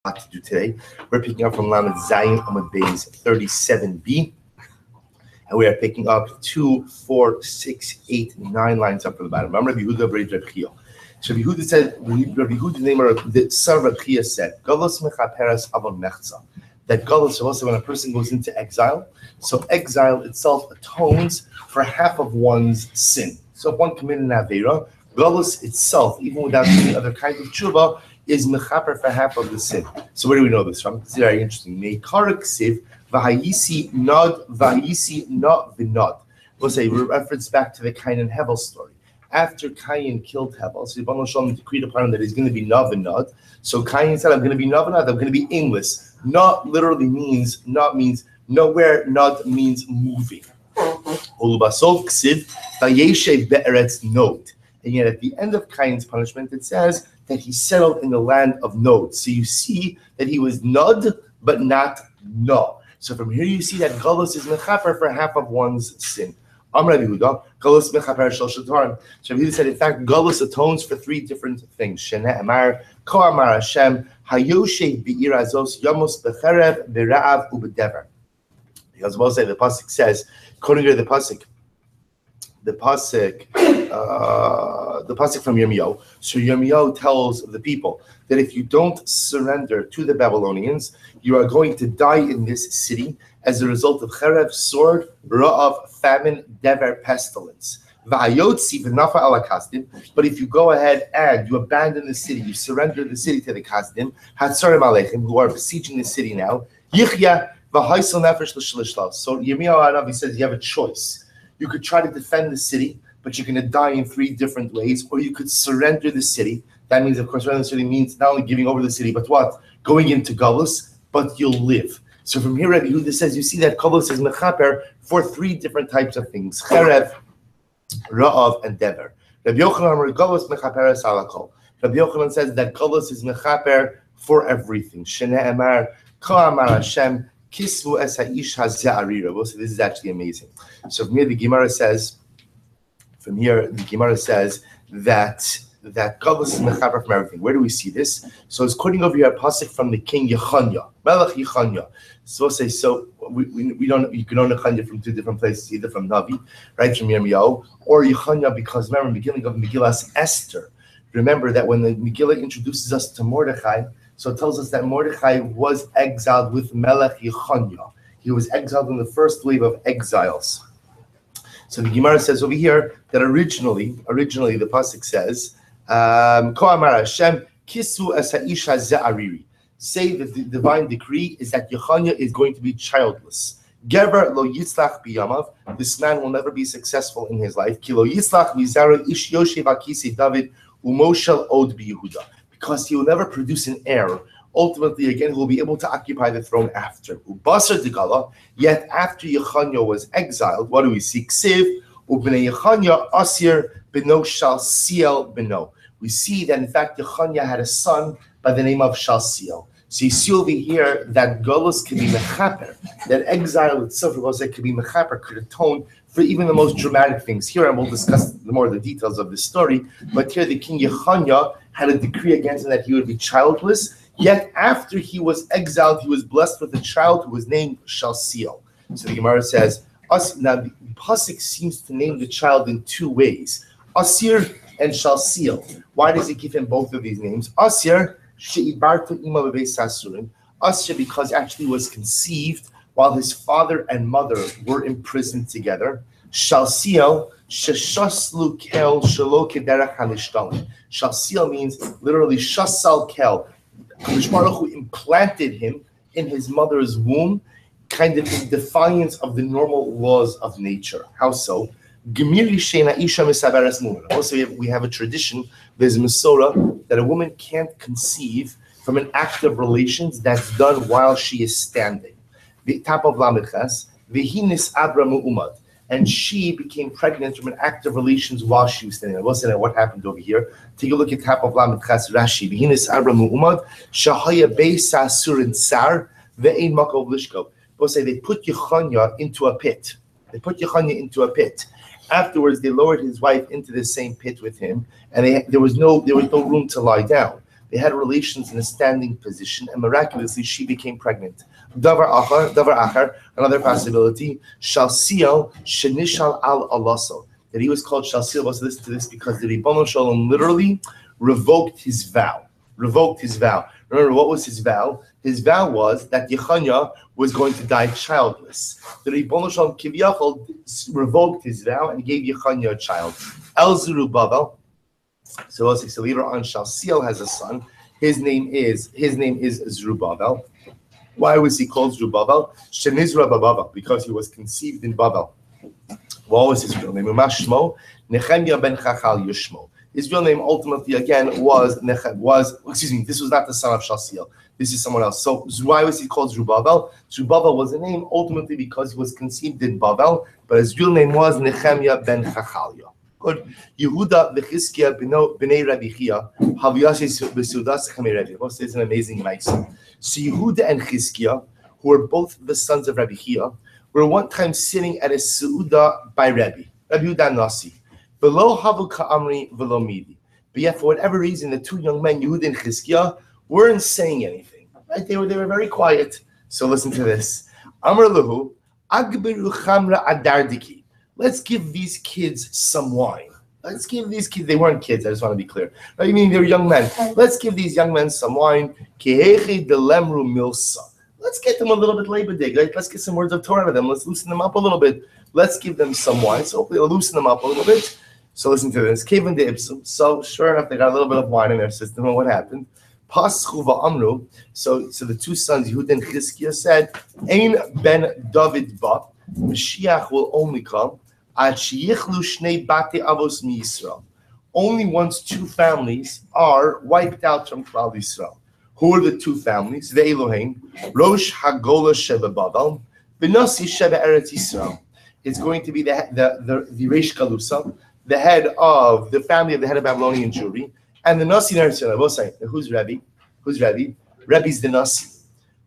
to do today. We're picking up from Lamed Zayin Amud Beis 37b, and we are picking up 2, 4, 6, 8, 9 lines up from the bottom. I'm Rabbi Yehuda Rabbi Yehuda. So Rabbi Yehuda said, Rabbi Yehuda, name of the son of Rabbi said, Galus mechaperes avon mechza. That galus, also when a person goes into exile, so exile itself atones for half of one's sin. So if one committed an avera, galus itself, even without any other kind of tshuva, is mechaper for half of the sin. So where do we know this from? It's very interesting. Meikaraksiv v'hayisi nod v'hayisi not v'nod. We'll say reference back to the Cain and Hevel story. After Cain killed Hevel, so Yibam Shalom decreed upon him that he's going to be nod v'nod. So Cain said, "I'm going to be nod v'nod. I'm going to be aimless." Not literally means not means nowhere. Nod means moving. Ulubasov ksiv v'yeshev be'eretz nod. And yet at the end of Cain's punishment, it says that he settled in the land of Nod. So you see that he was Nod, but not No. So from here you see that Galus is mechaper for half of one's sin. Amar Yehuda, Galus mechaper shel shatarim. So Yehuda said, in fact, Galus atones for 3 different things. Shene Amar, Ko Amar Hashem, Hayoshe Be'ir Azos, Yamos Becherev, Bera'av, Ubedever. Because we'll say the pasuk says, according to the pasuk from Yirmiyahu. So Yirmiyahu tells the people that if you don't surrender to the Babylonians, you are going to die in this city as a result of cherev, sword, ra'av, famine, dever, pestilence. But if you go ahead and you abandon the city, you surrender the city to the Kasdim, Hatzarim Aleichem, who are besieging the city now, Yichya v'haisel nefesh l'shlishla. So Yirmiyahu Hanavi says you have a choice. You could try to defend the city, but you're going to die in 3 different ways, or you could surrender the city. That means, of course, surrender the city means not only giving over the city, but what? Going into Galus, but you'll live. So from here, Rabbi Yehuda says, you see that Galus is mechaper for 3 different types of things: cherev, ra'av, and dever. Rabbi Yochanan Galus mechaper salakol. Rabbi Yochanan says that Galus is mechaper for everything. Shene Emar, Ka Amar Hashem, Kisvu es ha'ish haz'arira. So this is actually amazing. So from here, the Gemara says that Galus is mechaper from everything. Where do we see this? So it's quoting over here a pasuk from the king Yechanya, Melech Yechanya. So we'll say, so we don't, you can own Yechanya from 2 different places, either from Navi, right, from Yirmiyahu, or Yechanya, because remember, beginning of Megillas Esther. Remember that when the Megillah introduces us to Mordechai, so it tells us that Mordechai was exiled with Melech Yechanya. He was exiled in the first wave of exiles. So the Gemara says over here that originally the pasuk says, Ko Amar Hashem, Kisu es ha'ish haz'ariri. Say that the divine decree is that Yechanya is going to be childless. Gever lo yitzlach biyamav. This man will never be successful in his life. Ki lo yitzlach mizara ish yoshev akisi David umoshel od biYehuda. Because he will never produce an heir. Ultimately, again, he will be able to occupy the throne after. Ubasar digala. Yet after Yechanya was exiled, what do we see? Ksiv ubnei Yechanya asir beno Shalsiel beno. We see that in fact Yechanya had a son by the name of Shalsiel. So you see over here that Galus can be mechaper, that exile itself, could be mechaper, could atone for even the most dramatic things. Here, and we'll discuss more of the details of this story, but here the king Yechanya had a decree against him that he would be childless, yet after he was exiled, he was blessed with a child who was named Shalsiel. So the Gemara says, now the pasuk seems to name the child in 2 ways, Asir and Shalsiel. Why does he give him both of these names? Asir, Asya, because actually was conceived while his father and mother were imprisoned together. Shalsiel, sheshaslu kel shelo kederach hanishtalim. Shalsiel means literally shasal kel. Kadosh Baruch Hu implanted him in his mother's womb, kind of in defiance of the normal laws of nature. How so? Also, we have a tradition, there's a Masorah, that a woman can't conceive from an act of relations that's done while she is standing. The top of Lamechas, Vehinis Abra Mu'umad, and she became pregnant from an act of relations while she was standing. I will say what happened over here. Take a look at top of Lamechas Rashi. Vehinis Abra Mu'umad, Shahaya Beisa Surin Sar, Ve'ein Makov Lishko. We'll say they put Yechanya into a pit. Afterwards, they lowered his wife into the same pit with him, and there was no room to lie down. They had relations in a standing position, and miraculously she became pregnant. Davar achar, another possibility, Shalsiel shenishal al alaso, that he was called Shalsiel. Listen to this because the Ribono Shalom literally revoked his vow. Remember, what was his vow? His vow was that Yechanya was going to die childless. The Ribono Shalom Kiviyachol revoked his vow and gave Yechanya a child. El Zerubbabel. So later on, Shalsiel has a son. His name is Zerubbabel. Why was he called Zerubbabel? Shenizra Babel, because he was conceived in Babel. What was his real name? Umashmo Nehemiah ben Chachal Yishmo. His real name ultimately again was this was not the son of Shalsiel. This is someone else. So why was he called Zerubbabel? Zerubbabel was a name ultimately because he was conceived in Babel, but his real name was Nehemiah ben Chachalia. Good. Yehuda v'Chizkiya b'nei Rabbi Chia haviyasis b'sudas chamei Rabbi. This is an amazing mitzvah. So Yehuda and Chizkiya, who were both the sons of Rabbi Chia, were one time sitting at a seuda by Rabbi Yehuda Nasi. Below havu ka'amri v'lo midi. But yet, for whatever reason, the two young men, Yehuda and Chizkiya, weren't saying anything. Right? They were very quiet. So listen to this. Amar lahu agbiru chamra adardiki. Let's give these kids some wine. Let's give these kids, they weren't kids, I just want to be clear. Right? I mean, they were young men. Let's give these young men some wine. Kehechi delemru milsa. Let's get them a little bit lebedig. Right? Let's get some words of Torah to them. Let's loosen them up a little bit. Let's give them some wine. So hopefully it'll loosen them up a little bit. So listen to this. Kevin de Ipsum. So sure enough, they got a little bit of wine in their system. And what happened? Paschu va'amru. So the two sons, Yehuda and Chizkiya, said, Ein ben David ba. Mashiach will only come. Only once two families are wiped out from Klal Yisrael. Who are the two families? The Elohim, Rosh Hagola Sheba Babel, Benasi Sheba Eretz Yisrael. It's going to be the Reish Galusa, the head of the family of the head of Babylonian Jewry, and the Nasi in Eretz Yisrael. We'll say, who's Rebbe? Rebbe's the Nasi.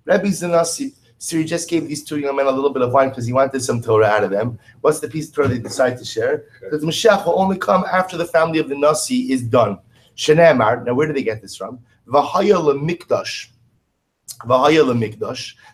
Rebbe's the Nasi. So he just gave these two young men a little bit of wine because he wanted some Torah out of them. What's the piece of Torah they decide to share? Because the Mashiach will only come after the family of the Nasi is done. Shenemar. Now, where do they get this from? V'haya lemikdash.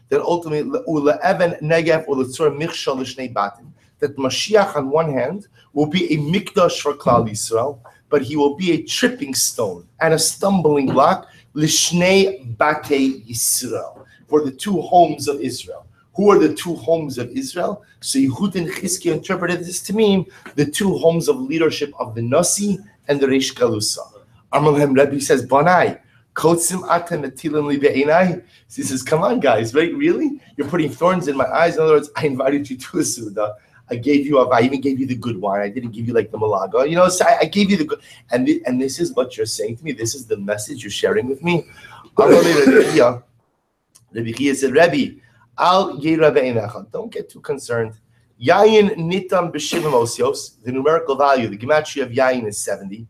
That ultimately ule'even negev uletzor michshal l'shnei batim. That Mashiach on one hand will be a mikdash for Klal Yisrael, but he will be a tripping stone and a stumbling block l'shnei batei Yisrael. For the two homes of Israel. Who are the two homes of Israel? So Yehuda and Chizkiya interpreted this to mean the two homes of leadership of the Nasi and the Reish Galusa. Amalhem Rebbe says, Banai, kotzim atem etilim li be'enai. He says, come on guys, right? Really? You're putting thorns in my eyes? In other words, I invited you to a Suda. I even gave you the good wine. I didn't give you like the malaga. You know, so I gave you the good. And this is what you're saying to me. This is the message you're sharing with me. Rabbi Chia said, Rebbe, don't get too concerned. Yayin nitam b'shivim osios, the numerical value, the gematria of yayin is 70.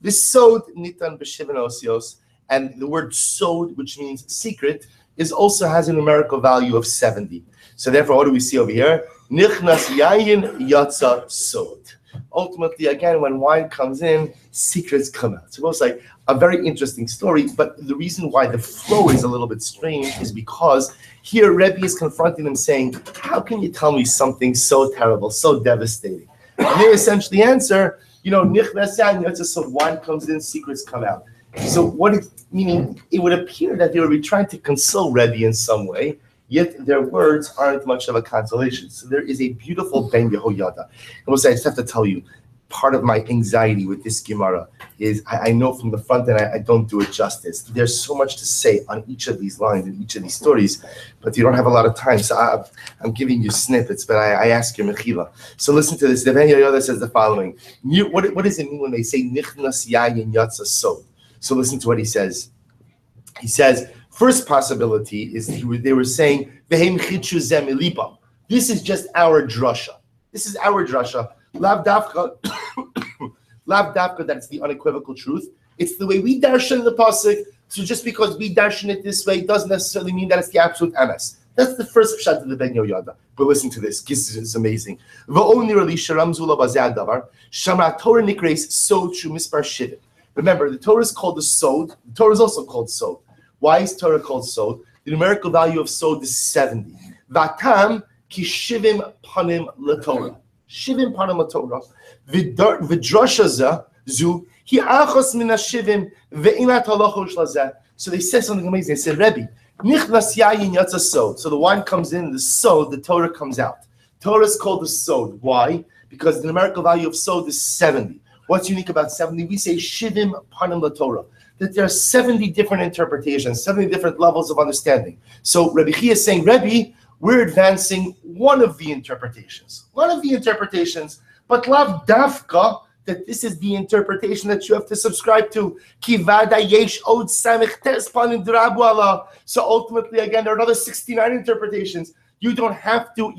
The sod nitam b'shivim osios, and the word sod, which means secret, also has a numerical value of 70. So therefore, what do we see over here? Nichnas yayin yatsa sod. Ultimately, again, when wine comes in, secrets come out. So it's like a very interesting story, but the reason why the flow is a little bit strange is because here Rebbe is confronting them saying, how can you tell me something so terrible, so devastating? And they essentially answer, so wine comes in, secrets come out. So meaning it would appear that they would be trying to console Rebbe in some way, yet their words aren't much of a consolation. So there is a beautiful Ben Yehoyada. I just have to tell you, part of my anxiety with this Gemara is I know from the front end I don't do it justice. There's so much to say on each of these lines and each of these stories, but you don't have a lot of time. So I'm giving you snippets, but I ask your mechila. So listen to this. The Ben Yehoyada says the following. What does it mean when they say nichnas yayin yatsa sod? So listen to what he says. He says, first possibility is they were saying, Vehem chichu zem ilipam. This is just our drasha. This is our drasha. Lav dafka, that's the unequivocal truth. It's the way we darshan the pasuk. So just because we darshan it this way doesn't necessarily mean that it's the absolute emes. That's the first pshat of the Ben Yehoyada. But listen to this. This is amazing. V'onirali sharam zula bazeh davar. Shamra Torah nikreis so true mispar shivim. Remember, the Torah is called the Sod. The Torah is also called Sod. Why is Torah called Sod? The numerical value of Sod is 70. Vatam ki shivim panim laTorah. Shivim panim laTorah. V'drasha zu hi achos min hashivim ve'imat halacha shlazeh. So they said something amazing. They said, Rebbe, nichnas yayin yatsa Sod. So the wine comes in, the Sod, the Torah comes out. Torah is called the Sod. Why? Because the numerical value of Sod is 70. What's unique about 70? We say Shivim Panim LaTorah, that there are 70 different interpretations, 70 different levels of understanding. So Rabbi Chia is saying, Rebbe, we're advancing one of the interpretations, but lav dafka, that this is the interpretation that you have to subscribe to. So ultimately, again, there are another 69 interpretations. You don't have to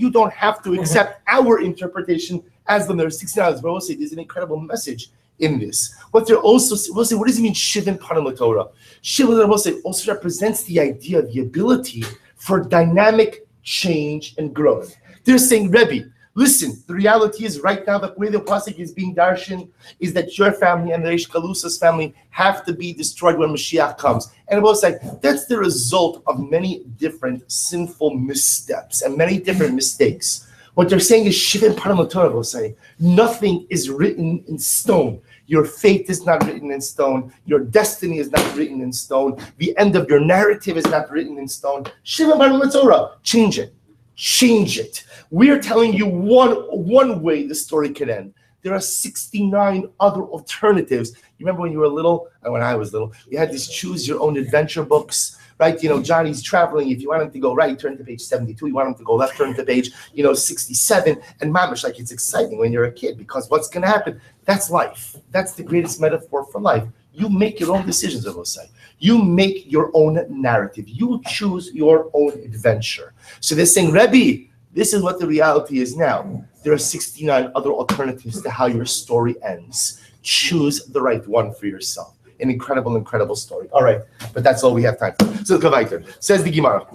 accept our interpretation as them. There are 69. But we'll say there's an incredible message in this. What they're also, we'll say, what does it mean, Shivim Panim LaTorah? Shivim, we'll say, also represents the idea, the ability for dynamic change and growth. They're saying, Rebbe, listen, the reality is right now, the way the pasuk is being darshan is that your family and the Reish Galusa's family have to be destroyed when Mashiach comes. And we'll say, that's the result of many different sinful missteps and many different mistakes. What they're saying is, Shivim Panim LaTorah will say, nothing is written in stone. Your fate is not written in stone. Your destiny is not written in stone. The end of your narrative is not written in stone. Shivim Panim LaTorah, change it. Change it. We're telling you one way the story could end. There are 69 other alternatives. You remember when you were little, and when I was little, you had these choose your own adventure books, right? You know, Johnny's traveling. If you want him to go right, turn to page 72. You want him to go left, turn to page, 67. And mamish, like, it's exciting when you're a kid, because what's going to happen? That's life. That's the greatest metaphor for life. You make your own decisions, I will say. You make your own narrative. You choose your own adventure. So they're saying, Rebbe, this is what the reality is now. There are 69 other alternatives to how your story ends. Choose the right one for yourself. An incredible, incredible story. All right, but that's all we have time for. So the Kavaiter says the Gemara.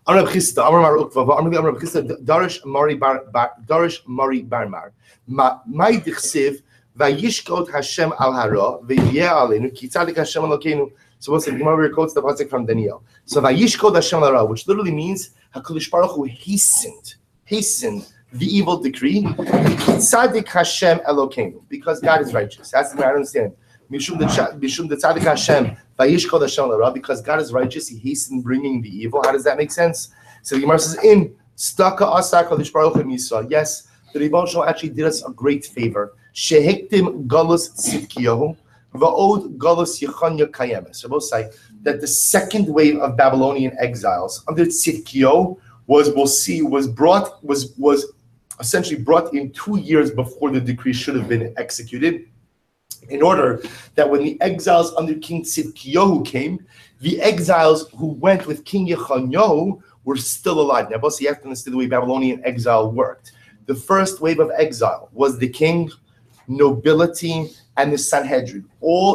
Amar Chista, Amar Ukva, Amar Chista, Darish Mari Barmar. My dichsiv, Vayishkot Hashem al hara, Vayeh alenu, Kitzadik Hashem Elokeinu. So what's the Gemara quotes the pasuk from Daniel. So Vayishkot Hashem al hara, which literally means HaKadosh Baruch Hu hastened the evil decree. Kitzadik Hashem Elokeinu, because God is righteous. That's the way I understand. Mishum the Tzadik Hashem, Vayishkot Hashem al hara, because God is righteous, He hastened bringing the evil. How does that make sense? So the Gemara says, in Staka Asa HaKadosh Baruch Hu Yisrael. Yes, the Rebbe Shalom actually did us a great favor. Shehiktim Galus Tzidkiyahu, Va'od Galus Yechanya Kayemes. So both say that the second wave of Babylonian exiles under Tzidkiyahu was essentially brought in 2 years before the decree should have been executed, in order that when the exiles under King Tzidkiyahu came, the exiles who went with King Yechanyahu were still alive. Now, both you have to understand the way Babylonian exile worked. The first wave of exile was the king, nobility, and the Sanhedrin.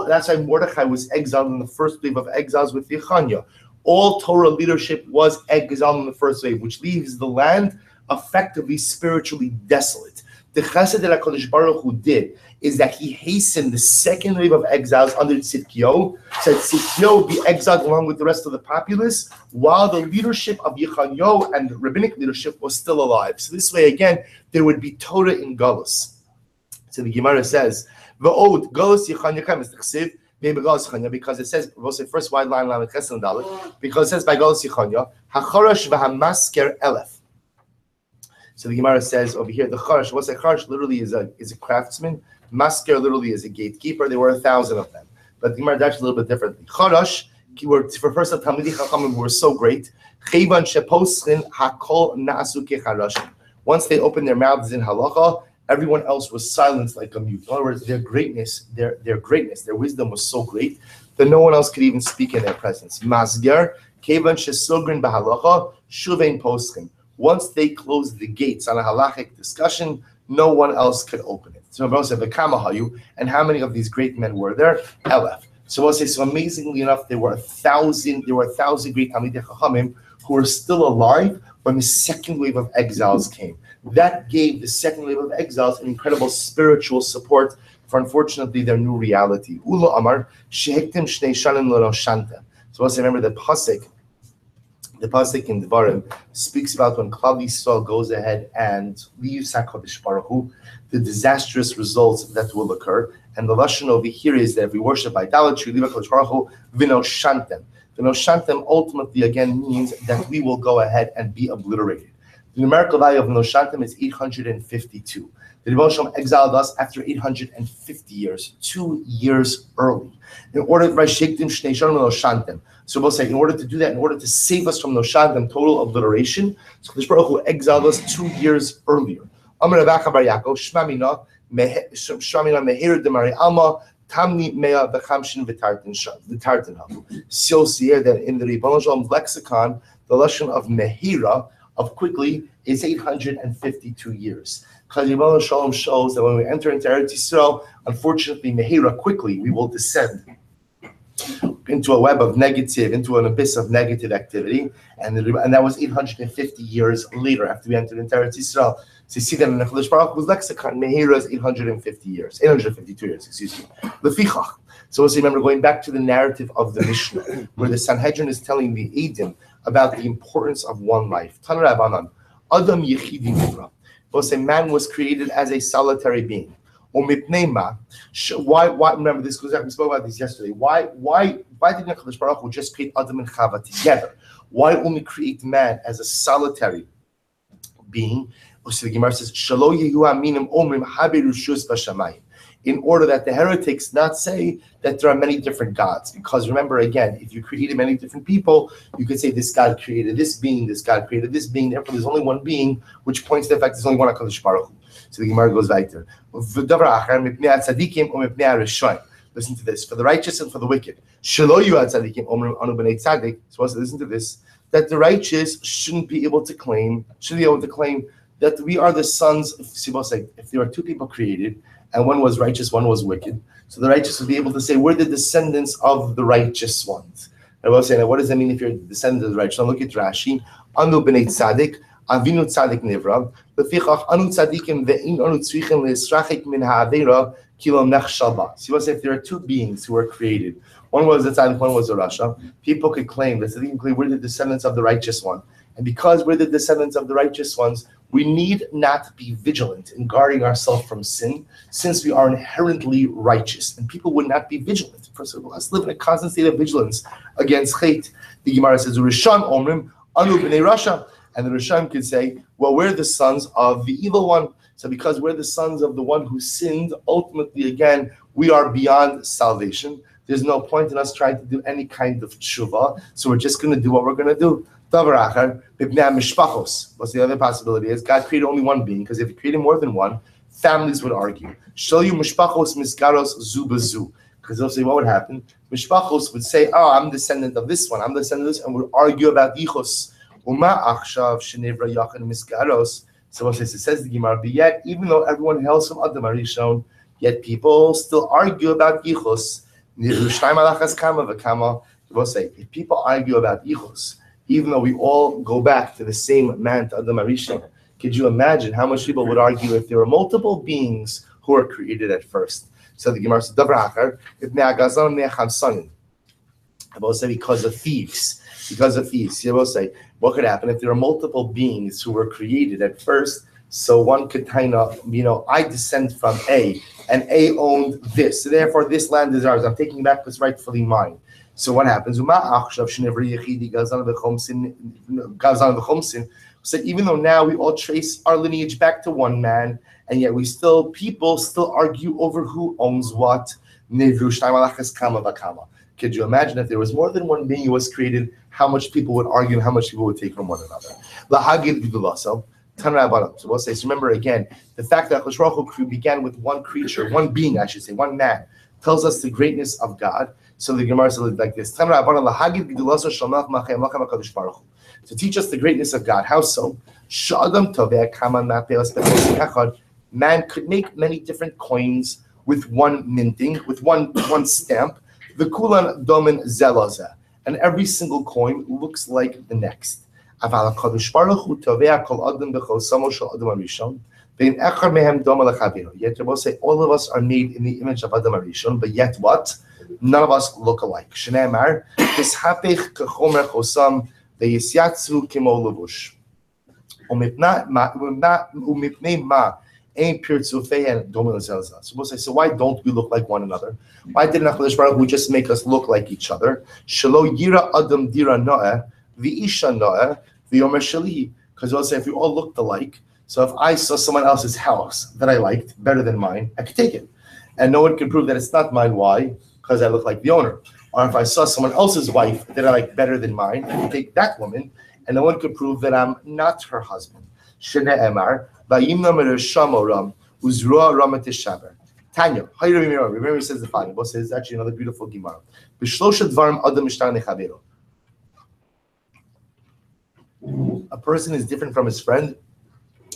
That's why Mordechai was exiled in the first wave of exiles with Yechanya. All Torah leadership was exiled in the first wave, which leaves the land effectively spiritually desolate. The chesed that HaKadosh Baruch Hu did is that He hastened the second wave of exiles under Tzidkiyahu, so that Tzidkiyahu would be exiled along with the rest of the populace, while the leadership of Yechanyahu and the rabbinic leadership was still alive. So this way, again, there would be Torah in Galus. So the Gemara says, "Va'od Galus Yechanya Kamis T'chsiv Be'Galus Yechanya," because it says, we'll say first wide line Lamed Ches and Dalet, because it says by Galus Yechanya, Hacharash v'Hamasker Elef. So the Gemara says over here, the Charash, what's a Charash literally is a craftsman. Masker literally is a gatekeeper. There were 1,000 of them. But the Gemara does a little bit differently. Charash, for first of Talmidei Chachamim were so great. Chayvan sheposchin hakol na'asu kecharashim. Once they opened their mouths in halacha, everyone else was silenced like a mute. In other words, their greatness, their wisdom was so great that no one else could even speak in their presence. Masger, Chayvan shesogrin bahalacha, shuvein poschin. Once they closed the gates on a halachic discussion, no one else could open it. So Rabbi said, and how many of these great men were there? Elef. So we'll say, so amazingly enough, there were 1,000 great Talmidei Chachamim who were still alive when the second wave of exiles came. That gave the second wave of exiles an incredible spiritual support for unfortunately their new reality. Ula Amar Shehektim Shnei Shanim Lo Shanta. So also remember the pasuk in Devarim speaks about when Klal Yisrael goes ahead and leaves HaKadosh Baruch Hu, the disastrous results that will occur. And the lashon over here is that if we worship idolatry, leave HaKadosh Baruch Hu, v'no shantem. V'no shantem ultimately again means that we will go ahead and be obliterated. The numerical value of v'no shantem is 852. The Rebbe Shalom exiled us after 850 years, 2 years early. In order to So we'll say, in order to do that, in order to save us from Noshadim, total obliteration, so Kadosh Baruch Hu exiled us 2 years earlier. Amar Ravacha Bar Yaakov, Shmamina Meher Demari Alma Tamni Mea V'Chamshin V'Tartan Havu. So you'll see here that in the Rebbe Shalom's lexicon, the lashon of Mehira, of quickly, is 852 years. Because Rebbe Shalom shows that when we enter into Eretz Yisrael, unfortunately, Mehira, quickly, we will descend into a web of negative, into an abyss of negative activity, and that was 850 years later after we entered into Eretz Yisrael. So you see that in the Kadosh Baruch Hu's lexicon, Mehira is 852 years, excuse me. Lefichach. So also remember going back to the narrative of the Mishnah, where the Sanhedrin is telling the Eidim about the importance of one life. Tan Rabbanan, Adam Yechidi Nivra. We'll say man was created as a solitary being. Why? Remember this goes out. We spoke about this yesterday. Why didn't HaKadosh Baruch Hu just create Adam and Chava together? Why only create man as a solitary being? So the Gemara says, "Shalo yehu aminim omrim haberu shus b'shamayim." In order that the heretics not say that there are many different gods. Because remember, again, if you created many different people, you could say this God created this being, this God created this being. Therefore, there's only one being, which points to the fact there's only one HaKadosh Baruch Hu. So the Gemara goes weiter. Listen to this. For the righteous and for the wicked. So also listen to this. That the righteous shouldn't be able to claim that we are the sons of Sibosai. If there are two people created, and one was righteous, one was wicked, so the righteous would be able to say, we're the descendants of the righteous ones. I will say, now, what does that mean if you're descendant of the righteous? Now look at Rashi. Anu b'nei tzadik, avinu tzadik nivra, lefichach anu tzadikim ve'in anu tzrichim le'esrachik min ha'avera kilo nechshalba. So you will say, if there are two beings who were created, one was a tzaddik, one was a rasha, people could claim that we're the descendants of the righteous one. And because we're the descendants of the righteous ones, we need not be vigilant in guarding ourselves from sin, since we are inherently righteous. And people would not be vigilant. First of all, let's live in a constant state of vigilance against hate. The Gemara says, Rishon omrim, anu b'nei rasha. And the Rishon could say, well, we're the sons of the evil one. So because we're the sons of the one who sinned, ultimately, again, we are beyond salvation. There's no point in us trying to do any kind of tshuva. So we're just going to do what we're going to do. What's the other possibility is God created only one being, because if he created more than one, families would argue. Because they'll say, what would happen? Mishpachos would say, oh, I'm descendant of this one, I'm descendant of this, and would argue about yichus. So it says the Gemara, but yet, even though everyone hails from Adam Arishon, yet people still argue about yichus. We'll say, if people argue about yichus, even though we all go back to the same man, to Adam Arishon, could you imagine how much people would argue if there were multiple beings who were created at first? So the Gemara says, I will say because of thieves. You will say, what could happen if there are multiple beings who were created at first? So one could kind of, I descend from A, and A owned this. So therefore, this land is ours. I'm taking back what's rightfully mine. So what happens? So even though now we all trace our lineage back to one man, and yet people still argue over who owns what. Could you imagine if there was more than one being who was created, how much people would argue and how much people would take from one another? So we'll say, so remember again, the fact that HaKadosh Baruch Hu began with one creature, one being, I should say, one man, tells us the greatness of God. So the Gemara says like this: to teach us the greatness of God. How so? Man could make many different coins with one minting, with one stamp. The kulan domin zelaza, and every single coin looks like the next. The Yet they both say all of us are made in the image of Adam Arishon, but yet what? None of us look alike. Shneimar, Tishapich kechomer chosam veyisyatzu kimo levush. Umipnei ma ein pirtzufein domel zelza. So both say, so why don't we look like one another? Why didn't HaKadosh Baruch Hu just make us look like each other? Shelo yira adam dira noah v'isha noah v'yomer shalihi. Because we'll say if we all looked alike. So if I saw someone else's house that I liked better than mine, I could take it. And no one can prove that it's not mine. Why? Because I look like the owner. Or if I saw someone else's wife that I like better than mine, I can take that woman, and no one could prove that I'm not her husband. Shene Emar, Vayimna Mereshamoram, Uzroa Ramatishaber. Tanya, remember says the following. Both says actually another beautiful Gemara. B'shlosha dvarim adam mishtar nechavero. A person is different from his friend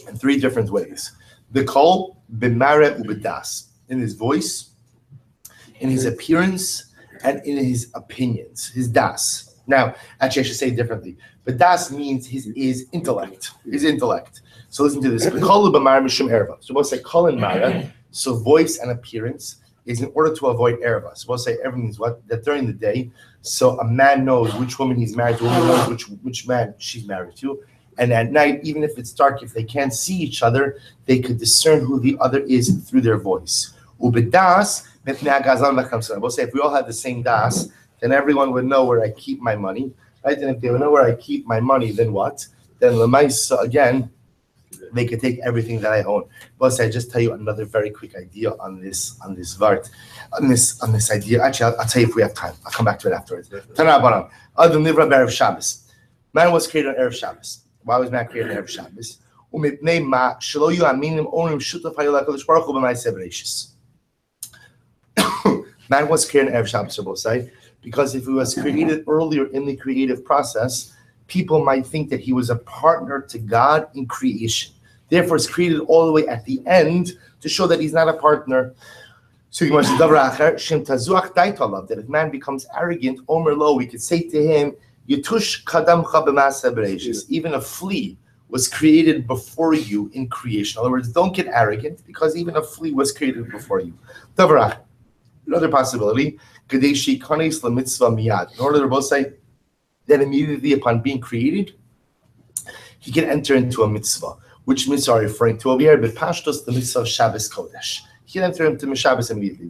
in three different ways. The kol b'mare u'b'das, in his voice, in his appearance, and in his opinions, his das. Now, actually, I should say it differently. But das means his intellect. His intellect. So listen to this. So we'll say kol and mara. So voice and appearance is in order to avoid erva. So we'll say everything is what? That during the day, so a man knows which woman he's married to, a woman knows which man she's married to. And at night, even if it's dark, if they can't see each other, they could discern who the other is through their voice. Ubedas, I will say if we all had the same das, then everyone would know where I keep my money, right? And if they would know where I keep my money, then what? Then Lamaisa, again, they could take everything that I own. But I just tell you another very quick idea on this vart, on this idea. Actually, I'll tell you if we have time. I'll come back to it afterwards. Adam Nivra Erev Shabbos. Man was created on Erev Shabbos. Why was man created on Erev Shabbos? Man was created on Erev Shabbos, because if he was created earlier in the creative process, people might think that he was a partner to God in creation. Therefore, it's created all the way at the end to show that he's not a partner. So that if man becomes arrogant, Omer Lo, we could say to him, even a flea was created before you in creation. In other words, don't get arrogant, because even a flea was created before you. Another possibility, in order to both say that immediately upon being created, he can enter into a mitzvah. Which mitzvah are you referring to over here? But Pashtos, the mitzvah of Shabbos Kodesh. He can enter into Shabbos immediately.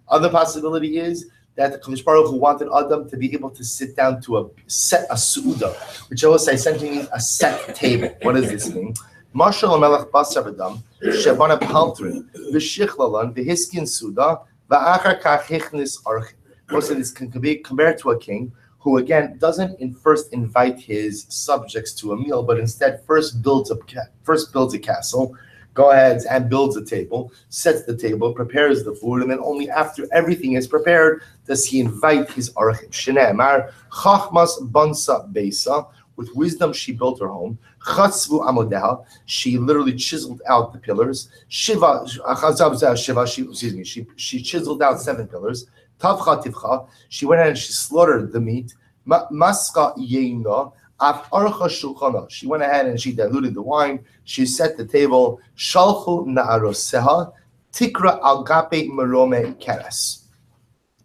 Other possibility is that the Kadosh Baruch Hu wanted Adam to be able to sit down to a su'uda, which I will say essentially means a set table. What does this mean? Marshal Melech Basar Adam, Shebana Paltrin, V'Shichlalan, V'Hiskin Suda, V'Achar Kachichnis Archim. Most of this can be compared to a king who, again, doesn't first invite his subjects to a meal, but instead first builds a castle, go ahead and builds a table, sets the table, prepares the food, and then only after everything is prepared does he invite his archim. Shneimar chachmas bansa beisa. With wisdom she built her home. Chatzvu amodeha. She literally chiseled out the pillars. She chiseled out 7 pillars. Tavcha tivcha. She went ahead and she slaughtered the meat. Maska yeina. She went ahead and she diluted the wine. She set the table. Shalchu na'aroseha tikra algape merome keres.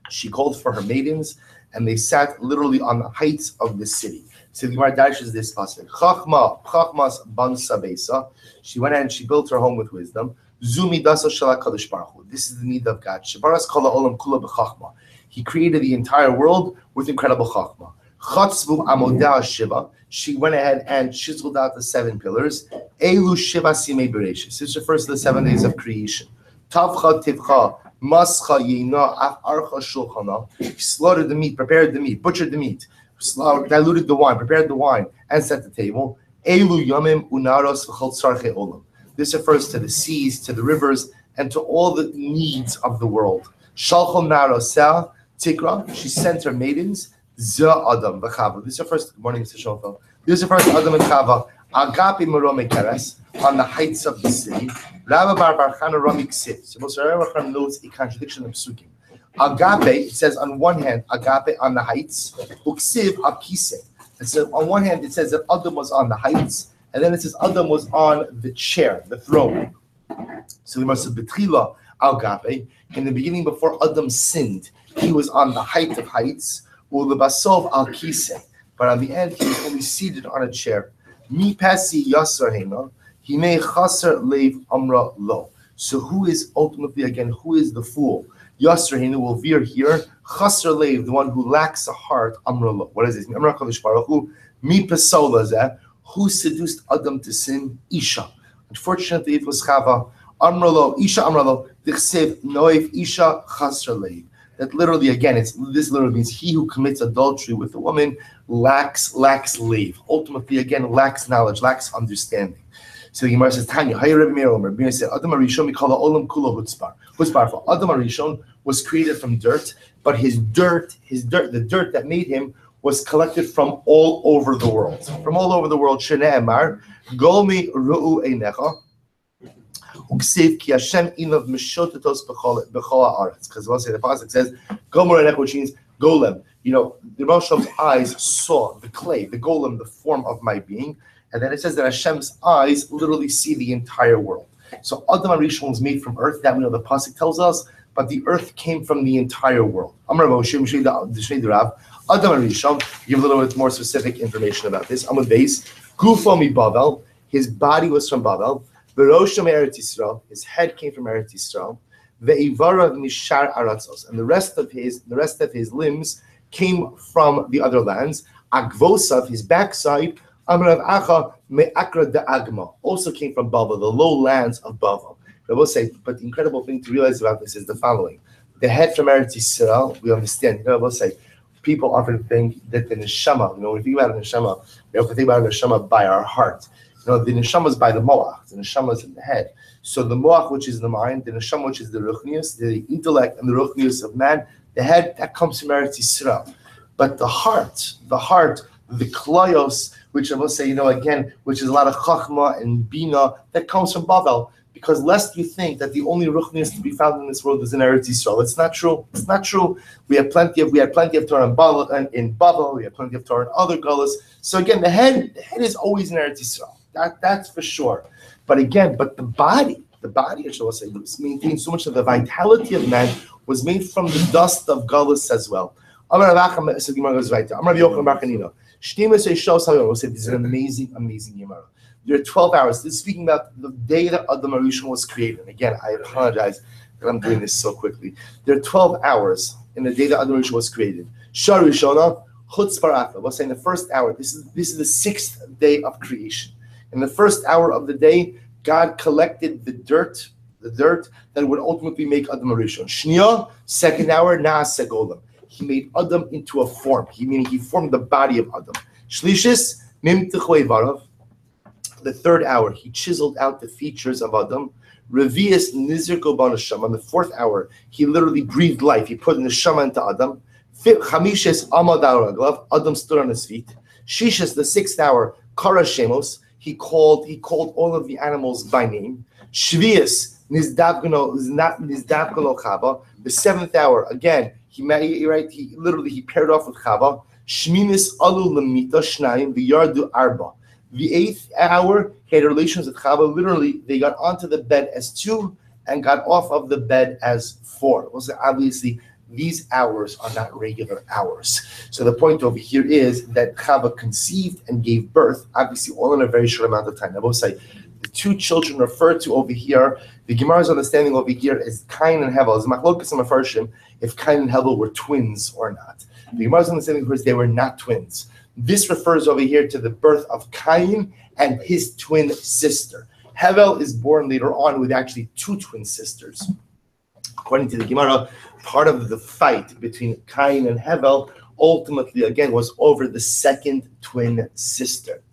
She called for her maidens, and they sat literally on the heights of the city. So the Gemara dashes this pasuk. Chachmas bansa beisa. She went ahead and she built her home with wisdom. Zumi dasa shala kadosh baruch hu. This is the need of God. Shabaras kala olam kula b'chachma. He created the entire world with incredible chachma. Chatzvu amodeh shiva. She went ahead and chiseled out the 7 pillars. Elu shiva simei bereshis. This refers to the 7 days of creation. Tavcha tivcha mascha yina af archa shulchana. She slaughtered the meat, prepared the meat, butchered the meat, diluted the wine, prepared the wine, and set the table. Elu yamim unaros v'chol tzarchei olam. This refers to the seas, to the rivers, and to all the needs of the world. Shalchom naroseh tikra. She sent her maidens. Adam v'chava. This refers to, good morning, Mr. Schoenfeld. This refers to Adam and Chava. Agape merome keres, on the heights of the city. Rabbi Bar Chana Rami Ksiv. So Rabbi Bar Chana notes a contradiction of psukim. Agape, it says on one hand, agape on the heights. Uksiv akise. It says on one hand, it says that Adam was on the heights, And then it says Adam was on the chair, the throne. So we must have Betchila al-Gabe. In the beginning, before Adam sinned, he was on the height of heights, Ulebasov al-Kise. But on the end, he was only seated on a chair. Mi pasi yasar hema, he may chaser leiv amra lo. So who is ultimately, again, who is the fool? Yasar hema will veer here. Chaser leiv, the one who lacks a heart, amra lo. What is this? Amra Kadosh Baruch Hu, mi pesola zeh. Who seduced Adam to sin? Isha. Unfortunately, it was Chava. Amra lo, Isha amra lo. Dichsev noif Isha chaser leiv. That literally, again, this literally means he who commits adultery with a woman lacks leave. Ultimately, again, lacks knowledge, lacks understanding. So the Gemara says, Tanya, Hay Rabbi Meir Omer, Rabbi said, Adam Arishon we call Olam Kulo Hutzpar. Hutzpar for Adam Arishon was created from dirt, but the dirt that made him was collected from all over the world. From all over the world, Shnei Emar, Golmi Ru'u Einecha. Because the pasuk says, "Gomer," which means golem. You know, the Moshe's eyes saw the clay, the golem, the form of my being, and then it says that Hashem's eyes literally see the entire world. So Adam Arishon was made from earth. That we know the pasuk tells us, but the earth came from the entire world. Amar Moshe, Adam Arishon. Give a little bit more specific information about this. Amud Beis, Gufo mi Bavel. His body was from Bavel. His head came from Eretz Yisrael, and the rest of his limbs came from the other lands. Agvosav, his backside, also came from Bavel, the lowlands of Bavel. I will say, but the incredible thing to realize about this is the following: the head from Eretz Yisrael, we understand. I will say, people often think that the neshama. When we think about the neshama, we have to think about the neshama by our heart. The neshama is by the moach. The neshama is in the head. So the moach, which is the mind, the neshama, which is the ruchnius, the intellect and the ruchnius of man, the head, that comes from Eretz Yisrael. But the heart, the klayos, which I must say, again, which is a lot of chachma and bina, that comes from Bavel. Because lest you think that the only ruchnius to be found in this world is in Eretz Yisrael. It's not true. It's not true. We had plenty of Torah in Bavel. We have plenty of Torah in other gullahs. So again, the head is always in Eretz Yisrael. That's for sure. But the body, I shall say, maintains so much of the vitality of man, was made from the dust of gullahs as well. So Gemara goes right there. This is an amazing Gemara. There are 12 hours. This is speaking about the day that Adam Arishon was created. Again, I apologize that I'm doing this so quickly. There are 12 hours in the day that Adam Arishon was created. Shar Rishona, Chutz Barata. We'll say in the first hour. This is the 6th day of creation. In the first hour of the day, God collected the dirt that would ultimately make Adam Arishon. Shnia, second hour, Naaseh Golem. He made Adam into a form. He formed the body of Adam. Shlishis, Mim Tichwei Varav. The third hour, he chiseled out the features of Adam. Revius Nizir Goban Hashem. On the 4th hour, he literally breathed life. He put the neshama into Adam. Chamishes Amad Araglav. Adam stood on his feet. Shishis, the 6th hour, Kara Shemos. He called all of the animals by name. Shvius Nizdavgano Chava. The 7th hour, again, he paired off with Chava. Shminis Alu Lamita Shnayim V'Yardu Arba. The 8th hour, he had relations with Chava. Literally, they got onto the bed as 2 and got off of the bed as 4. Well, so obviously, these hours are not regular hours. So the point over here is that Chava conceived and gave birth, obviously all in a very short amount of time. I will say, the 2 children referred to over here, the Gemara's understanding over here is Cain and Hevel. As Machlokas and Mefarshim, if Cain and Hevel were twins or not. The Gemara's understanding is they were not twins. This refers over here to the birth of Cain and his twin sister. Hevel is born later on with actually 2 twin sisters. According to the Gemara, part of the fight between Cain and Hevel ultimately, again, was over the 2nd twin sister.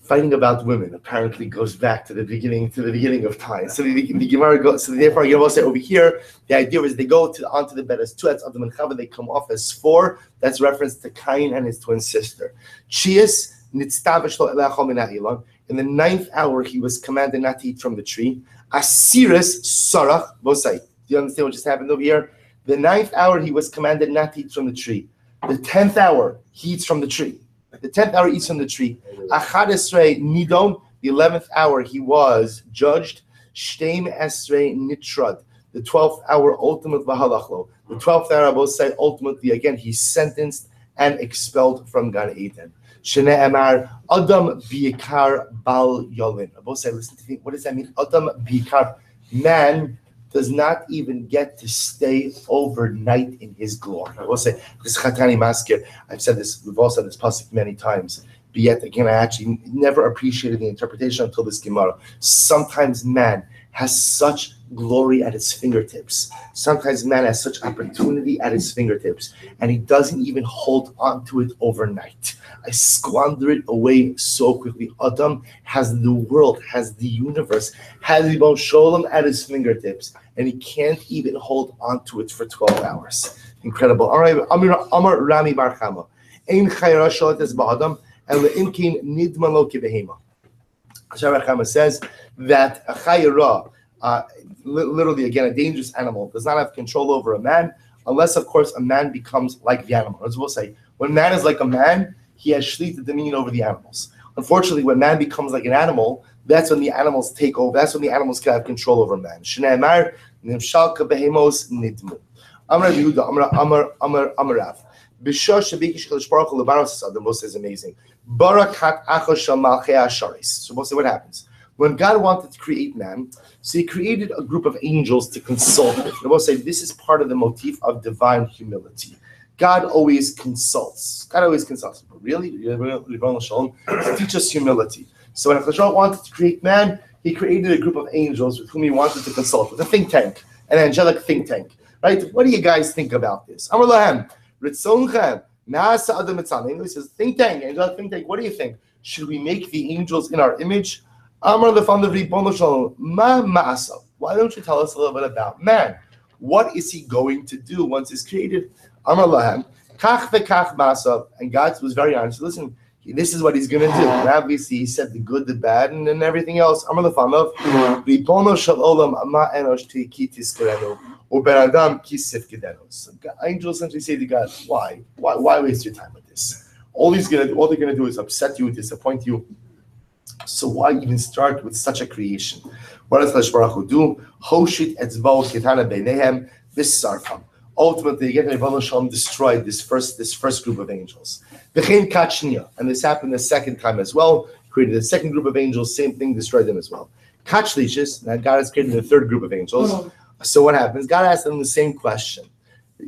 Fighting about women apparently goes back to the beginning of time. So the Gemara goes. So therefore, you will say over here, the idea is they go onto the bed as 2. That's Adam and Chava. They come off as 4. That's reference to Cain and his twin sister. Chias nitztavish lo elachol min ha'ilon. In the 9th hour, he was commanded not to eat from the tree. Asiris sarach bosai. Do you understand what just happened over here? The 9th hour, he was commanded not to eat from the tree. The 10th hour, he eats from the tree. The 10th hour eats from the tree. Achad Esrei Nidon, the 11th hour he was judged. Shteim Esrei Nitrad, the 12th hour ultimate Vahalachlo. The 12th hour, I both say ultimately again, he's sentenced and expelled from Gan Eden. Shene Emar Adam Biikar Bal Yolin. I both say, listen to me. What does that mean? Adam Biikar. Man does not even get to stay overnight in his glory. I will say this Chatani Maskir. I've said this. We've all said this pasuk many times. But yet again, I actually never appreciated the interpretation until this Gemara. Sometimes man has such glory at his fingertips. Sometimes man has such opportunity at his fingertips, and he doesn't even hold on to it overnight. I squander it away so quickly. Adam has the world, has the universe, has the Sholem at his fingertips, and he can't even hold on to it for 12 hours. Incredible. All right, Amar Rami Bar Chama. Ein chayra sholat es ba'adam, and le'imkin nidma lo kibehema. Rabbi Chama says that a chayra, literally again a dangerous animal, does not have control over a man, unless of course a man becomes like the animal. As we'll say, when man is like a man, he has shlita dominion over the animals. Unfortunately, when man becomes like an animal, that's when the animals take over. That's when the animals can have control over man. Shnei Amar nimshal kabehemos nidmu. Amar Yehuda Amar Rav. Bishosh shebikish Kadosh Baruch Hu lebaros Adam. Moshe is amazing. Barakat achosh shel malchei hasharis. So Moshe, what happens? When God wanted to create man, so he created a group of angels to consult with. Moshe, this is part of the motif of divine humility. God always consults. God always consults. But really, to teach us humility. So when Hashem wanted to create man, he created a group of angels with whom he wanted to consult, with a think tank, an angelic think tank. Right? What do you guys think about this? Amar lahem, Ritzonchem, Nasa Adam Mitzalenu. He says, think tank, angelic think tank. What do you think? Should we make the angels in our image? Amar lefan levri bono shalom, ma ma'asa. Why don't you tell us a little bit about man? What is he going to do once he's created? Amar lahem, kach vekach ma'asa. And God was very honest. Listen, this is what he's going to do. And obviously, he said the good, the bad, and then everything else. Amar lefan lev, ribono shalom ma enosh ki tiskerenu. So angels essentially say to God, why waste your time with this? All they're gonna do is upset you, disappoint you. So why even start with such a creation? What does Kadosh Baruch Hu do? Hoshit etzbao ketana beinehem v'sarfam. Ultimately, again, Rebbeinu Shalom destroyed this first group of angels. V'chein kachnia, and this happened the second time as well. Created a second group of angels, same thing, destroyed them as well. Kachlishis, now God has created a third group of angels. So what happens? God asked them the same question.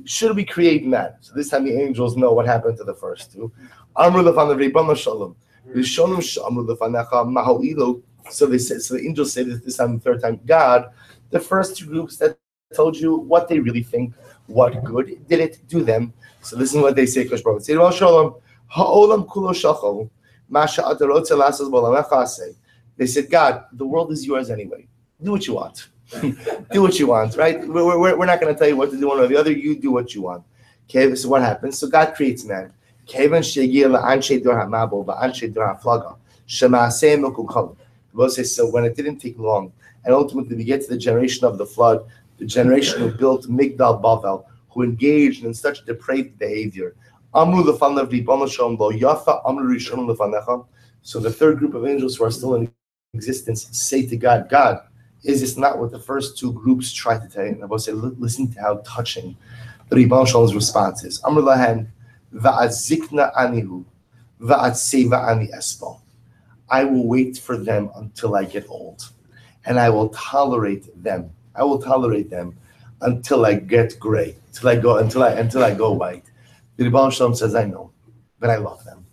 Should we create man? So this time the angels know what happened to the first two. So the angels say this time, the third time, God, the first two groups that told you what they really think, what good did it do them. So this is what they say, they said, God, the world is yours anyway. Do what you want. Do what you want, right? We're not going to tell you what to do one or the other. You do what you want. Okay, so what happens? So God creates man. The Bible says, so when it didn't take long, and ultimately we get to the generation of the flood, the generation who built Migdal Bavel, who engaged in such depraved behavior. So the third group of angels who are still in existence say to God, God, is this not what the first two groups tried to tell you? And I will say, listen to how touching the Rebbeinu Shalom's response is. Amr lahem, va'azikna anihu, va'atseva ani espo. I will wait for them until I get old, and I will tolerate them. I will tolerate them until I get gray, until I go white. The Rebbeinu Shalom says, I know, but I love them.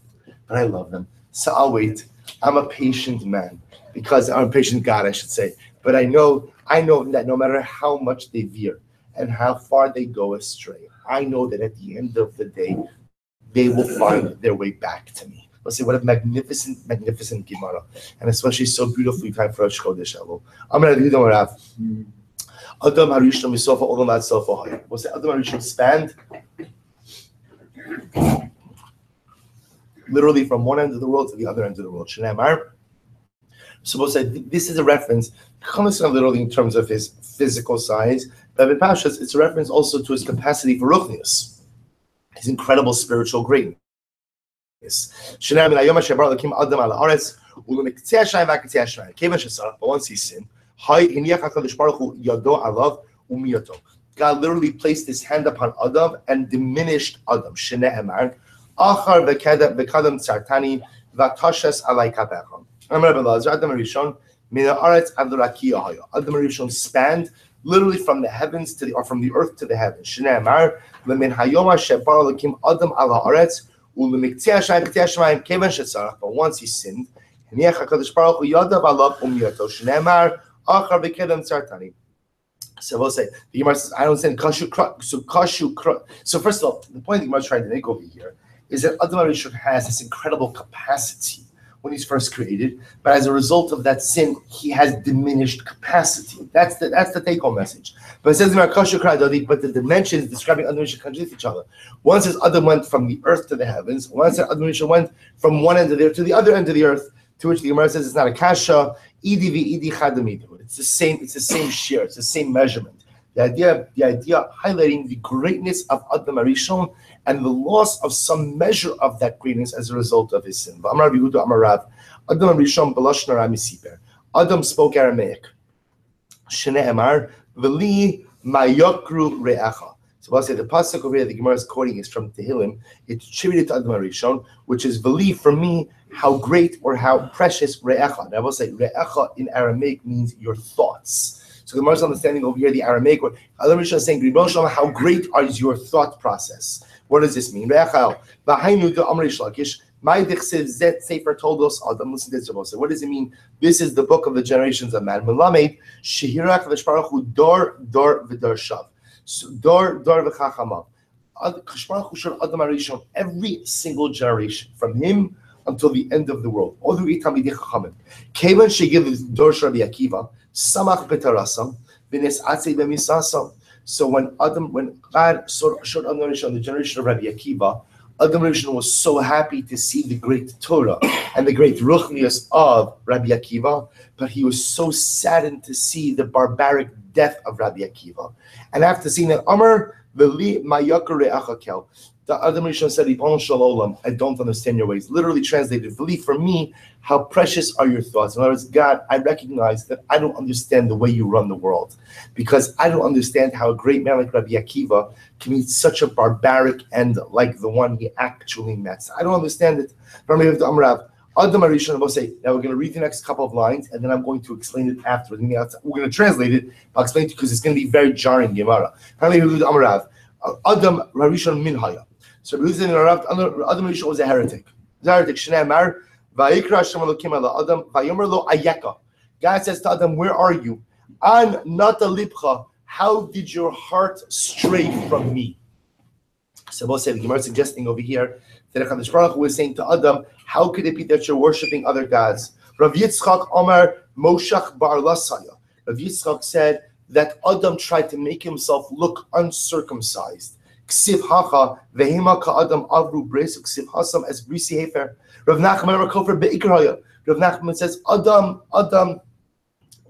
So I'll wait. I'm a patient man, because I'm a patient God, I should say. But I know that no matter how much they veer and how far they go astray, I know that at the end of the day, they will find their way back to me. Let's say what a magnificent Gemara, and especially so beautifully timed for Rosh Chodesh Elul. I'm going to do them Rav. Adam Harishon Misofa Olam Ad Sofa. We'll say Adam Harishon spanned literally from one end of the world to the other end of the world. Shnei. So we'll say this is a reference, literally in terms of his physical size, but in Pashas, it's a reference also to his capacity for ruchnius, his incredible spiritual greatness. Shenam min hayom asher bara Elokim Adam al haaretz u'lemektzei hashamayim v'aktzei hashamayim. Kevan shesarach, but once he sinned, hiniach HaKadosh Baruch Hu yado alav u'miyato. God literally placed his hand upon Adam and diminished Adam. Shene'emar achar v'kadam tzartani v'tashas alai kapecha. Amar Rabbi Elazar Adam Rishon min haaretz ad l'rakia haya. Adam Rishon spanned literally from the heavens to the, or from the earth to the heavens. Shene'emar lemin hayom asher bara Elokim Adam al haaretz u'lemektzei hashamayim v'ktzei hashamayim kevan shesarach. But once he sinned, hiniach HaKadosh Baruch Hu yadav alav u'miyato. Shene'emar achar v'kadam tzartani. So we'll say the Gemara says, I don't understand kashu. So first of all, the point the Gemara is trying to make over here is that Adam HaRishon has this incredible capacity when he's first created, but as a result of that sin, he has diminished capacity. That's the take-home message. But it says in kashu kra, but the dimensions describing Adam HaRishon contradict each other. One says Adam went from the earth to the heavens. One says Adam HaRishon went from one end of the earth to the other end of the earth. To which the Gemara says it's not a kasha. Idi v'idi chadamidu. It's the same shear. It's the same measurement. The idea highlighting the greatness of Adam HaRishon and the loss of some measure of that greatness as a result of his sin. Amar Rabbi Yehuda Amar Rav, Adam HaRishon b'lashon hara misiper. Adam spoke Aramaic. Shene'emar v'li mayokru re'acha. So I'll say the pasuk over here the Gemara is quoting is from Tehillim. It's attributed to Adam HaRishon, which is v'li for me, how great or how precious re'echa. Now I will say re'echa in Aramaic means your thoughts. So the Gemara's understanding over here the Aramaic word. Adam HaRishon is saying, Ribon Shalom, how great is your thought process? What does this mean? Re'echa v'hainu de Amar Reish Lakish. My dichsev zet sefer told us Adam. Listen to this. What does it mean? This is the book of the generations of man. Melamed shehirach v'shparach hu dor v'dor shav. Dor v'chachamav. Kashparach hu shel Adam HaRishon. Every single generation from him until the end of the world. All the way Talmidei Chachamim. Kevan shegiv dor shel Rabbi Akiva samach b'tarasam v'nesatzei b'misasam. So when God showed Adam HaRishon the generation of Rabbi Akiva, Adam HaRishon was so happy to see the great Torah and the great ruchnius of Rabbi Akiva, but he was so saddened to see the barbaric death of Rabbi Akiva. And after seeing that, Amar v'li mayakar re'achakel. The Adam HaRishon said, Ribon Shalom, I don't understand your ways. Literally translated, believe for me, how precious are your thoughts. In other words, God, I recognize that I don't understand the way you run the world, because I don't understand how a great man like Rabbi Akiva can meet such a barbaric end like the one he actually met. So I don't understand it. Adam HaRishon will say, now we're going to read the next couple of lines, and then I'm going to explain it afterwards. We're going to translate it, I'll explain it because it's going to be very jarring, Gemara. Adam HaRishon min haya. So Adam HaRishon was a heretic. Shneimar, vayikra Hashem Elokim ala Adam, vayomer lo ayeka. God says to Adam, where are you? An nata libcha, how did your heart stray from me? So we'll say the Gemara is suggesting over here that HaKadosh Baruch Hu was saying to Adam, how could it be that you're worshiping other gods? Rav Yitzchak Omer Moshach Bar Lasaya. Rav Yitzchak said that Adam tried to make himself look uncircumcised. Ksiv hacha vehima ka Adam avru bris ksiv hasam as brisi hefer. Rav Nachman ever kofer be'ikraya. Rav Nachman says Adam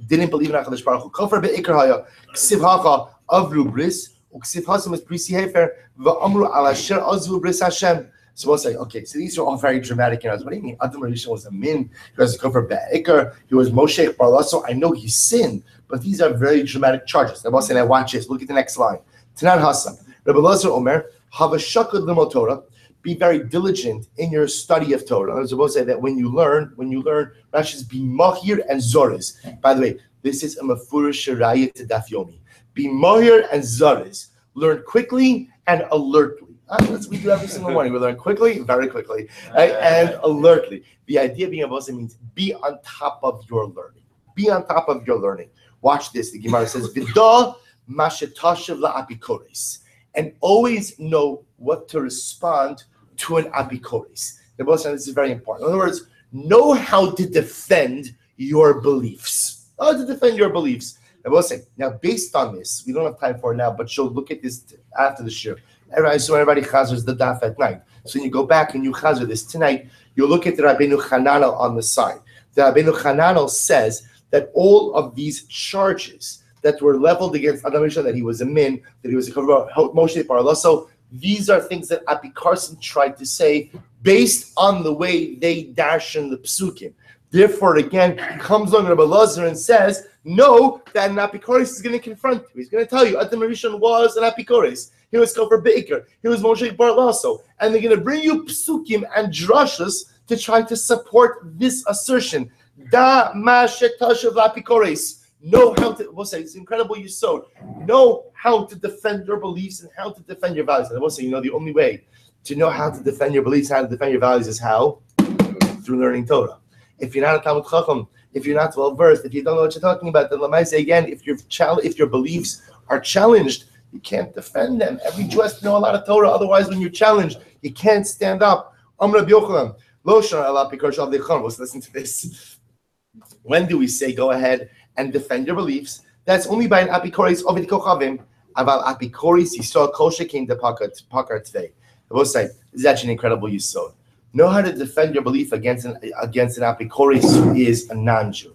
didn't believe in HaKadosh Baruch Hu. Kofer be'ikraya ksiv hacha avru bris ksiv hasam as brisi hefer va'amru al asher azvu bris Hashem. So we'll say, okay, so these are all very dramatic. What do you mean? Adam HaRishon was a min. He was a kofer be'ikr. He was Moshe Bar Lasso. I know he sinned, but these are very dramatic charges. Now we'll say, now watch this. Look at the next line. Tanan Hasan. Rabbi Elazar Omer, have a shakad l'mo Torah, be very diligent in your study of Torah. I was supposed to say that when you learn, Rashi's be mahir and zoriz. By the way, this is a mafurish shirayah to daf yomi. Be mahir and zoriz. Learn quickly and alertly. That's what we do every single morning. We learn quickly, very quickly, right? And alertly. The idea of being a boss means be on top of your learning. Be on top of your learning. Watch this. The Gemara says, Vidah mashetashiv la'apikoris. And always know what to respond to an apikoris. The boss says this is very important. In other words, know how to defend your beliefs. How to defend your beliefs. The boss say, now based on this, we don't have time for it now, but you'll look at this after the shir. Everybody chazers the daf at night. So when you go back and you chazer this tonight, you look at the Rabbeinu Hananel on the side. The Rabbeinu Hananel says that all of these charges that were leveled against Adam HaRishon, that he was a min, that he was a Moshe Bar Lasso, These are things that Apikarsim tried to say based on the way they dash in the psukim. Therefore, again, comes along Rabbi Lazar and says, no, that an Apikoris is going to confront you. He's going to tell you, Adam Rishon was an Apikoris. He was Kofer Be'ikr. He was Moshe Bar Lasso. And they're going to bring you psukim and drashas to try to support this assertion. Da ma shetashav Apikoris. Know how to, we'll say, it's incredible yisod. Know how to defend your beliefs and how to defend your values. And I will say, the only way to know how to defend your beliefs, how to defend your values is how? Through learning Torah. If you're not a Talmud Chacham, if you're not well versed, if you don't know what you're talking about, then Lamai say again, if your beliefs are challenged, you can't defend them. Every Jew has to know a lot of Torah. Otherwise, when you're challenged, you can't stand up. Let's listen to this. When do we say go ahead and defend your beliefs? That's only by an apikoris ovid kochavim. Aval apikoris yisrael kol shekein de pakar tvei. I will say this is actually an incredible yisod. Know how to defend your belief against an apikoris who is a non-Jew.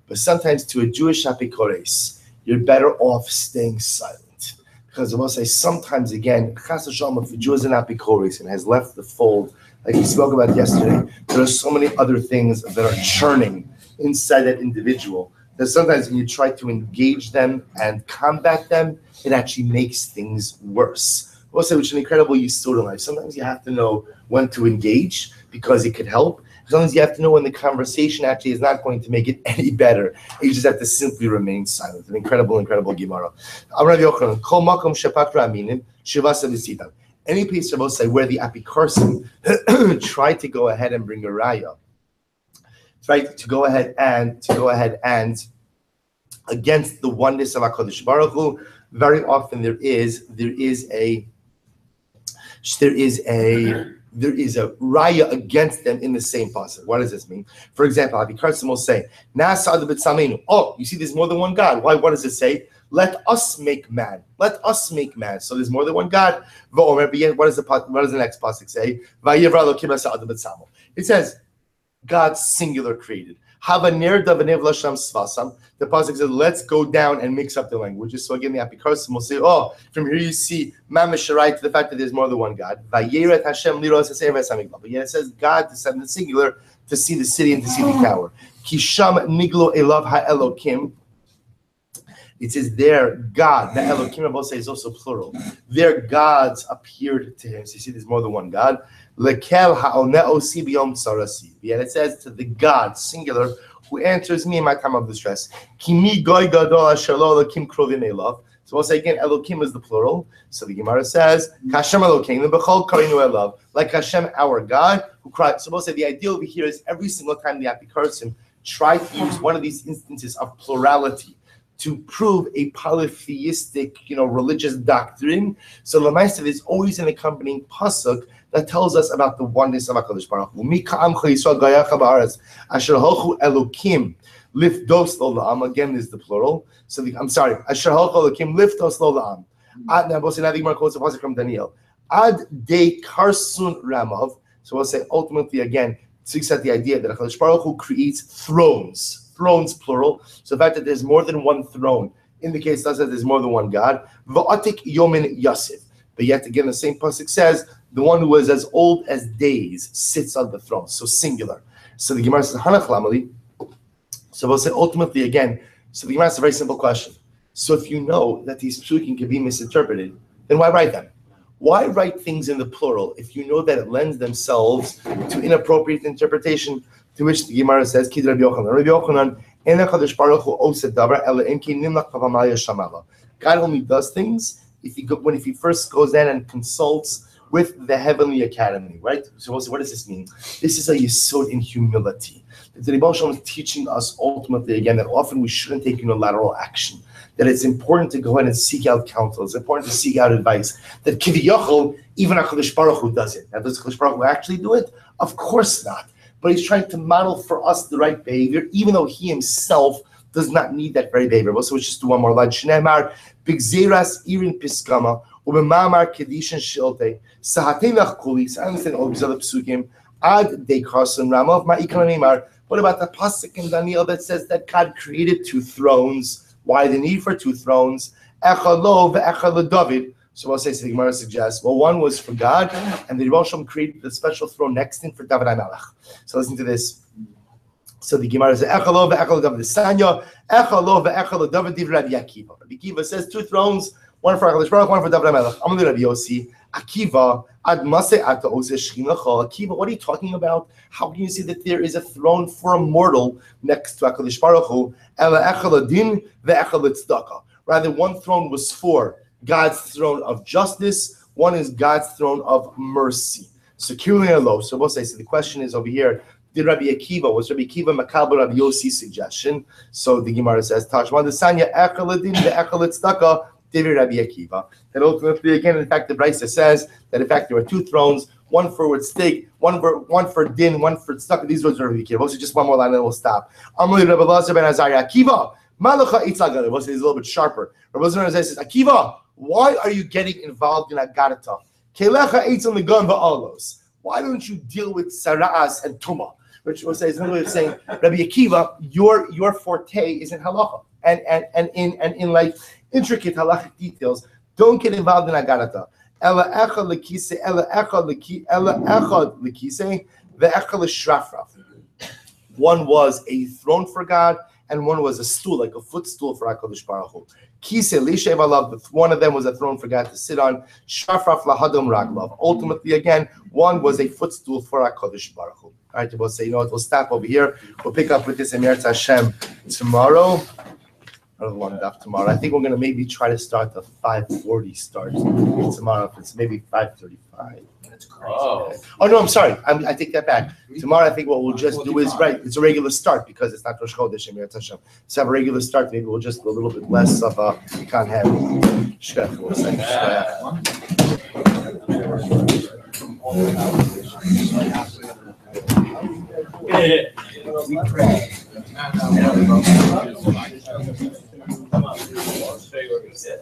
But sometimes to a Jewish apikoris, you're better off staying silent. Because I will say sometimes again, chas v'shalom, if a Jew is an apikoris and has left the fold, like we spoke about yesterday, there are so many other things that are churning inside that individual that sometimes when you try to engage them and combat them, it actually makes things worse. Also, which is an incredible yisod in life. Sometimes you have to know when to engage because it could help. Sometimes you have to know when the conversation actually is not going to make it any better. You just have to simply remain silent. An incredible, incredible Gemara. Any place of say where the apikarsim tried to go ahead and bring a raya, tried to go ahead and against the oneness of HaKadosh Baruch Hu, very often there is a raya against them in the same pasuk. What does this mean? For example, Apikarsim will say, oh, you see there's more than one God. Why? What does it say? Let us make man. Let us make man. So there's more than one God. What does the next pasuk say? It says, God singular created. The pasuk says, let's go down and mix up the languages. So again, the Apikarsim will say, oh, from here you see mamish right to the fact that there's more than one God. But yet it says God descended in singular to see the city and to see the tower. Kisham niglo elav ha'elokim. It says their God, the Elokim, I will say, is also plural. Their gods appeared to him. So you see, there's more than one God. Lekel ha'one'osi b'yom tzarasi. Yet it says to the God, singular, who answers me in my time of distress. Kimi goy gadol asher lo Elokim krovim elav. So we'll say again, Elokim is the plural. So the Gemara says, Hashem Elokeinu b'chol karinu elav. Like Hashem, our God, who cried. So we'll say the idea over here is every single time the Apikarsim try to use one of these instances of plurality to prove a polytheistic, religious doctrine. So Lamaisa, there's always an accompanying pasuk that tells us about the oneness of HaKadosh Baruch Hu. Asher hochu Elokim lifdos lo la'am. Again, is the plural. So I'm sorry. Asher hochu Elokim lifdos lo la'am. Ad Gemara quotes a pasuk from Daniel. Ad de karsun ramav. So we'll say ultimately again, speaks at the idea that HaKadosh Baruch Hu creates thrones plural. So the fact that there's more than one throne indicates that there's more than one God. V'atik yomin yasif. But yet again, the same pasuk says the one who is as old as days sits on the throne. So singular. So the Gemara says Hanach Lamali. So we'll say ultimately again. So the Gemara asks a very simple question. So if you know that these psukim can be misinterpreted, then why write them? Why write things in the plural if you know that it lends themselves to inappropriate interpretation? To which the Gemara says, Kid Rabbi Yochanan, God only does things if he first goes in and consults with the heavenly academy, right? So what does this mean? This is a yesod in humility. The Rebbe Shalom is teaching us ultimately again that often we shouldn't take unilateral action. That it's important to go ahead and seek out counsel. It's important to seek out advice. That Kiviyachol, even HaKadosh Baruch Hu does it. Now, does HaKadosh Baruch Hu actually do it? Of course not. But he's trying to model for us the right behavior, even though he himself does not need that very behavior. So let's just do one more line. Shneimar, bigzeras irin piskama, ubemamar kedishan shilte, sahatenach kulis. I understand all these other psukim. Ad de karson ramav ma'ikalamimar. What about the pasuk in Daniel that says that God created two thrones? Why the need for two thrones? Echad lo ve'echad David. So we'll say, so the Gemara suggests, well, one was for God, and the Rebbe Shalom created the special throne next to him for David HaMelech. So listen to this. So the Gemara says, Echalo ve'echalo David Sanya, Echalo ve'echalo David Div Rabbi Akiva. Rabbi Akiva says 2 thrones, one for HaKadosh Baruch, one for David HaMelech. Amalei Rabbi Yossi, Akiva, Ad Maseh Ata Ose Shchinacha. Akiva, what are you talking about? How can you say that there is a throne for a mortal next to HaKadosh Baruch Hu? Ela echalo din ve'echalo tzedakah. Rather, one throne was for God's throne of justice, one is God's throne of mercy. Securely and low. So we'll say, so the question is over here, did Rabbi Akiva, was Rabbi Akiva Makabel Rabbi Yossi's suggestion? So the Gemara says, Tashma the Sanya Echaladin the Echalat Staka, David Rabbi Akiva. And ultimately, again, in fact, the Brisa says that in fact there were 2 thrones, one for stake, one for din, one for staka. These words are Rabbi Akiva. Also, just one more line and then we'll stop. Amalei Rabbi Lazar ben Azariah Akiva, Malacha Itzagad. We'll say it's a little bit sharper. Rabbi Lazar ben Azariah says, Akiva, why are you getting involved in Agadata? Kelecha Eitz on the gun va'alos. Why don't you deal with Sara'as and Tuma? Which will say is another way of saying, Rabbi Akiva, your forte is in halacha and in like intricate halachic details. Don't get involved in agarata. Ela echad lekise, ela echad lekise, ve'echad leshrafraf. One was a throne for God, and one was a stool, like a footstool for HaKadosh Baruch Hu. Kise lishev alav, one of them was a throne for God to sit on. Shrafraf lahadam raglav. Ultimately, again, one was a footstool for HaKadosh Baruch Hu. All right, we'll say, you know what, we'll stop over here. We'll pick up with this in Eretz Hashem tomorrow. I don't want enough tomorrow. I think we're going to maybe try to start the 5:40 start tomorrow. If it's maybe 5:35. That's crazy. Oh no, I'm sorry. I take that back. Tomorrow, I think what we'll just do is right. It's a regular start because it's not Rosh Chodesh and Eretz Hashem. So have a regular start. Maybe we'll just do a little bit less of a can't have. Shkach, we'll say. We pray. Come on, I'll show you what we said.